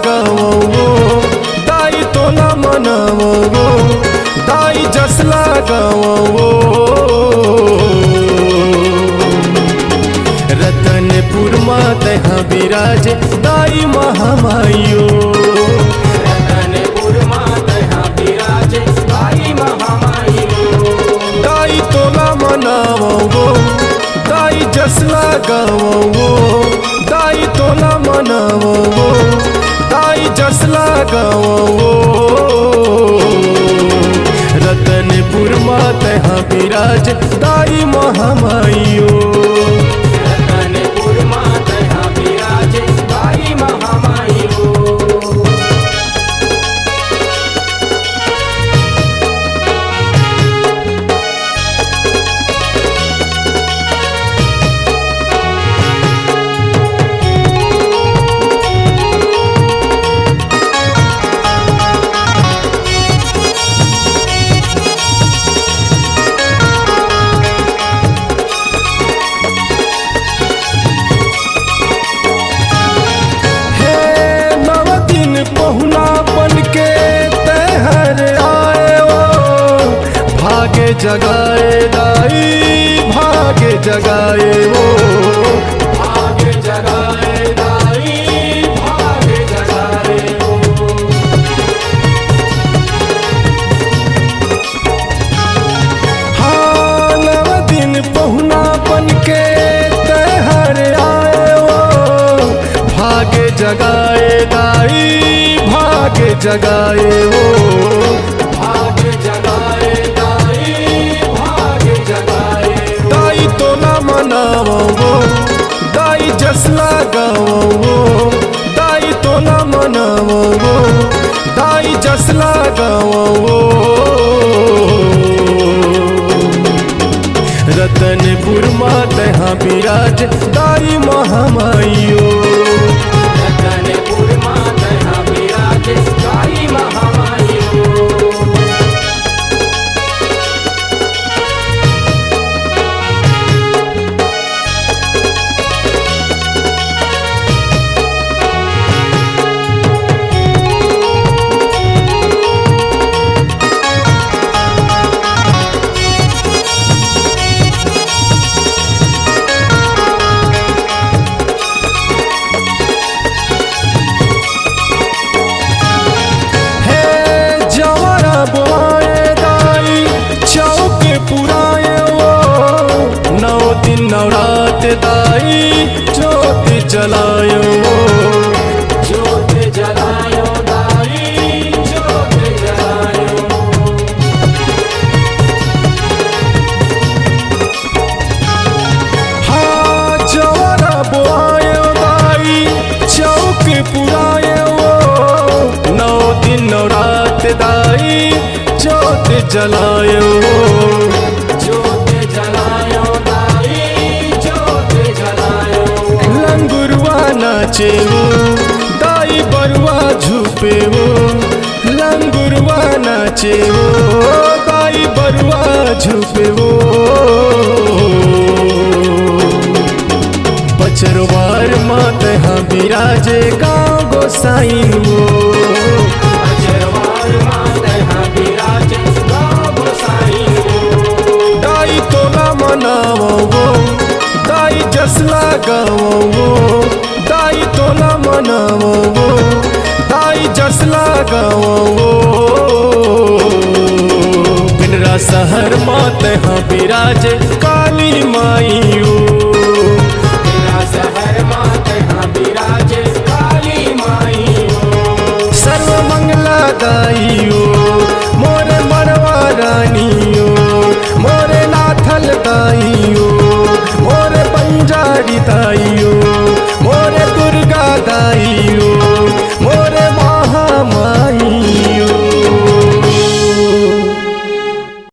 गावो दाई तोला मनावो दाई जसला गावो रतनपुर माँ तहाँ विराज दाई महामाइयो रतनपुर माँ तहाँ विराज दाई महामाइयो दाई तोला मनावो दाई जसला गावो दाई तोला मनावो दाई जसला गावो रतनपुर माँ तहाँ विराज दाई महामाइयो रतनपुर माँ तहाँ विराज दाई महामाइयो पहुना बन के तहर आए ओ भागे जगाए दाई भागे जगाए ओ भाग्य जगाए दाई भाग्य जगाए ओ हाँ नव दिन पहुना बन के तहर आए ओ भागे जगाए दाई भाग्य जगाए ओ भाग्य जगाए दाई भाग्य जगाए दाई तोला मनावो दाई जसला गावो दाई तोला मनावो दाई जसला गावो रतनपुर माँ तहाँ विराज दाई महामाइयो रतनपुर माँ तहाँ विराज दाई महामाइयो नवरात दाई ज्योत जलायो ज्योत जलायो दाई ज्योत जलायो हाँ जवरा बोआयो दाई चौक पुरायो नौ दिन नवरात दाई ज्योत जलायो ज्योत जलायो नाचे वो दाई बरुआ झुपे वो लंगुरवा नाचे वो दाई बरुआ झुपे वो पचरवार माँ तहाँ विराजे गाँव गोसाइन वो पचरवार माँ तहाँ विराजे गाँव गोसाइन वो दाई तोला मनावो दाई जसला गावो दाई तोला मनावो दाई जसला गावो पिंडरा शहर माँ तहाँ विराजे काली माइयो पिंडरा शहर माँ तहाँ विराजे काली माइयो सर्व मंगला दाइयो मोरे मरवा रानियो मोरे नाथल दाइयो मोरे पंजारी दाइयो